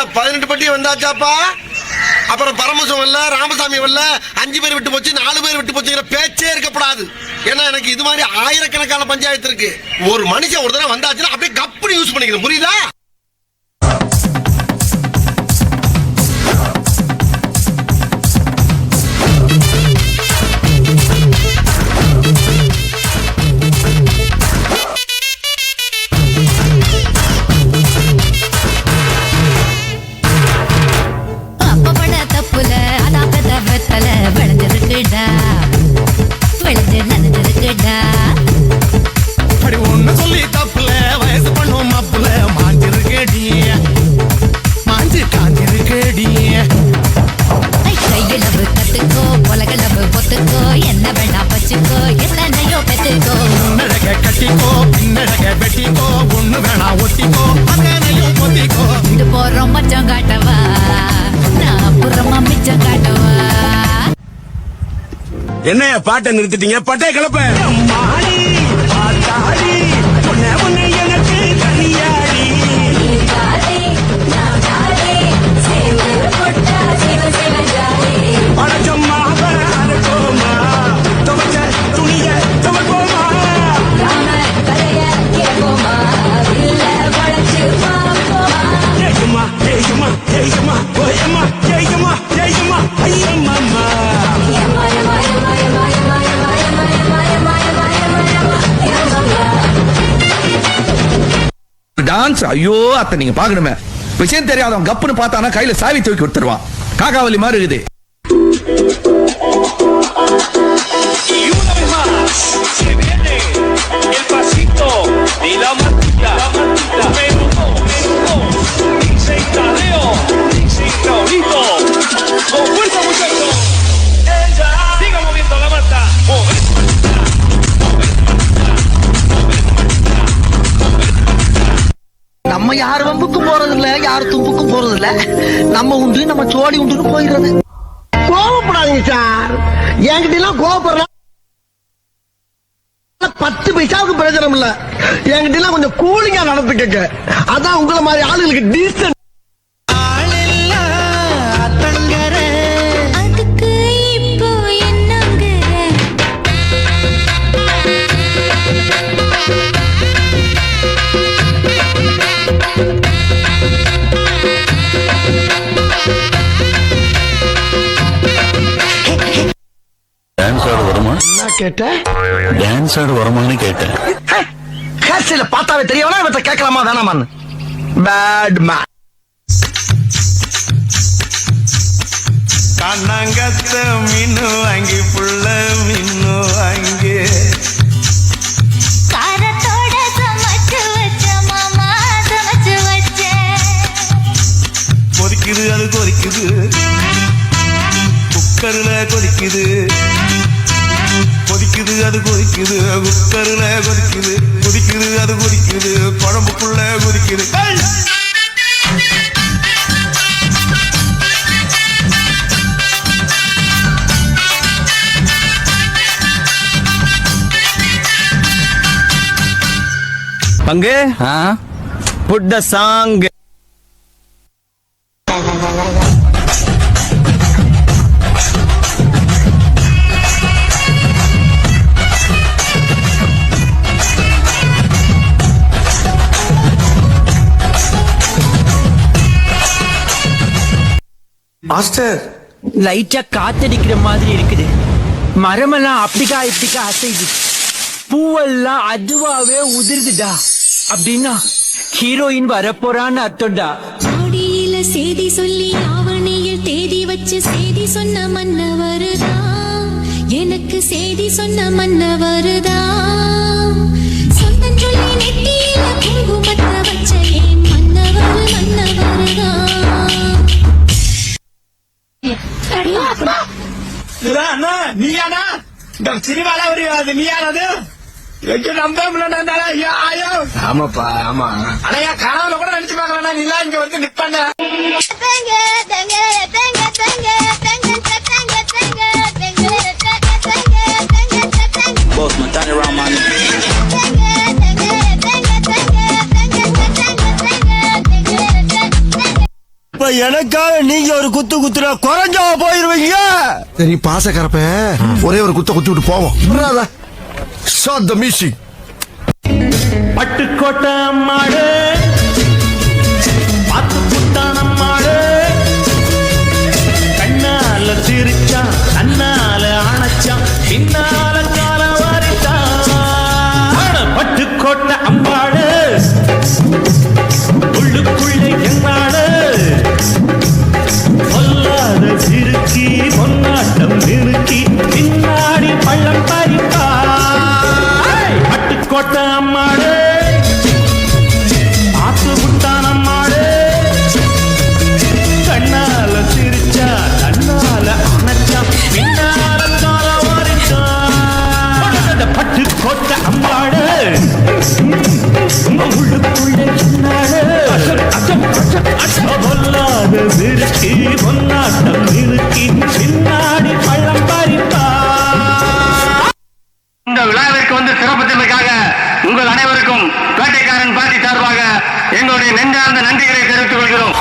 18 பட்டி வந்தாச்சாப்பா? அப்புறம் பரமசம் வரல, ராமசாமி வரல, 5 பேர் விட்டு போச்சு, 4 பேர் விட்டு போச்சுங்கிற பேச்சே இருக்கப்படாது. ஏன்னா எனக்கு இது மாதிரி ஆயிரக்கணக்கான பஞ்சாயத்து இருக்கு. ஒரு மனுஷன் ஒரு தடவை வந்தாச்சுன்னா அப்படியே கப்புனு யூஸ் பண்ணிக்கணும், புரியுதா? என்ன பாட்டை நிறுத்திட்டீங்க? பட்டை கிளப்ப டான்ஸ். ஐயோ அத்தை நீங்க பாக்கணுமே. விஷயம் தெரியாதவன் கப்புன்னு பார்த்தானா கையில சாவி தூக்கி கொடுத்துருவான். காக்காவலி மாதிரி இருக்குது. நம்ம யார் வம்புக்கும் போறது இல்ல, யார் தும்புக்கும் போறது இல்ல. நம்ம உண்டு, நம்ம சோழி உண்டு போயிடுறது. கோவப்படாதீங்க சார். என்கிட்ட எல்லாம் கோவப்படுற 10 பைசாவுக்கு பிரயோஜனம் இல்ல. என்கிட்ட எல்லாம் கொஞ்சம் கூலிங்கா நடந்துக்க. அதான் உங்களை மாதிரி ஆளுகளுக்கு டீசன்ட். டான்ஸ் ஆட வருமானு கேட்டேன். ஹேர்ஸ்டைல பார்த்தாவே தெரியவனா இவற்றை கேட்கலாமா வேணாமான்னு. Bad man. கண்ணாங்கத்த மீனு வாங்கி புள்ள மீனு வாங்கி காரத்தோட சமைச்சு வச்ச மாமா சமைச்சு வச்ச. கொதிக்குது அது கொதிக்குது, குக்கர்ல கொதிக்குது. கொதிக்குது அது கொதிக்குது, குக்கர்ல கொதிக்குது. கொதிக்குது அது கொதிக்குது, குழம்புக்குள்ள கொதிக்குது. பங்கு put the song. மாஸ்டர், லைட்டா காத்தடிக்கிற மாதிரி இருக்குது. மரமெல்லாம் அப்படிக்கா இப்படிக்கா அசைது, பூவெல்லாம் அதுவாவே உதிர்ந்துடா. அப்படின்னா ஹீரோயின் வரப்போறான்னு அர்த்தம்டா. ஆடியில செய்தி சொல்லி ஆவணியில் தேதி வச்சு செய்தி சொன்ன மன்னவருதா. எனக்கு செய்தி சொன்ன மன்னவருதா. சொந்தம் சொல்லி நெத்தியில குங்குமத்தை வச்ச ஏன் மன்னவர் மன்னவருதா. நீயானா சினிமால வருது? நீயானது நம்ப முடியல. ஆமாப்பா, ஆமா. ஆனா கனவுல கூட நினைச்சு பாக்கலன்னா நீ இங்க வந்து நிப்பாங்க. எனக்காக நீங்க ஒரு குத்து குத்துனா குறைஞ்சா போயிருவீங்க. சரி பாசக்கரப்ப ஒரே ஒரு குத்த குத்தி விட்டு போவோம். Shot the music. பட்டுக்கோட்டை அம்மாடு பாத்து புட்டான அம்மாடு கண்ணால சிரிச்சா கண்ணால அணைச்சா பின்னால கால வாரிட்டா. பட்டுக்கோட்டை அம்மாடு உள்ளுக்குள்ளே என்னாடு பொல்லாத சிறுக்கி பொன்னாட்டம் நிறுக்கி பின்னாடி பள்ளம் பறிப்பா. பட்டுக்கோட்டை அம்மாடு ஆத்து புட்டான அம்மாடு கண்ணால சிரிச்சா கண்ணால அணைச்சா பின்னால கால வாரிச்சா. பட்டுக்கோட்டை அம்மாடு உள்ளுக்குள்ளே என்னாடு பொல்லாத சிறுக்கி பொன்னாட்டம் நிறுக்கி பின்னாடி பள்ளம் பறிப்பா. இந்த விழாவிற்கு வந்து சிறப்பித்தமைக்காக உங்கள் அனைவருக்கும் பேட்டைக்காரன் பார்ட்டி சார்பாக எங்களுடைய நெஞ்சார்ந்த நன்றிகளை தெரிவித்துக் கொள்கிறோம்.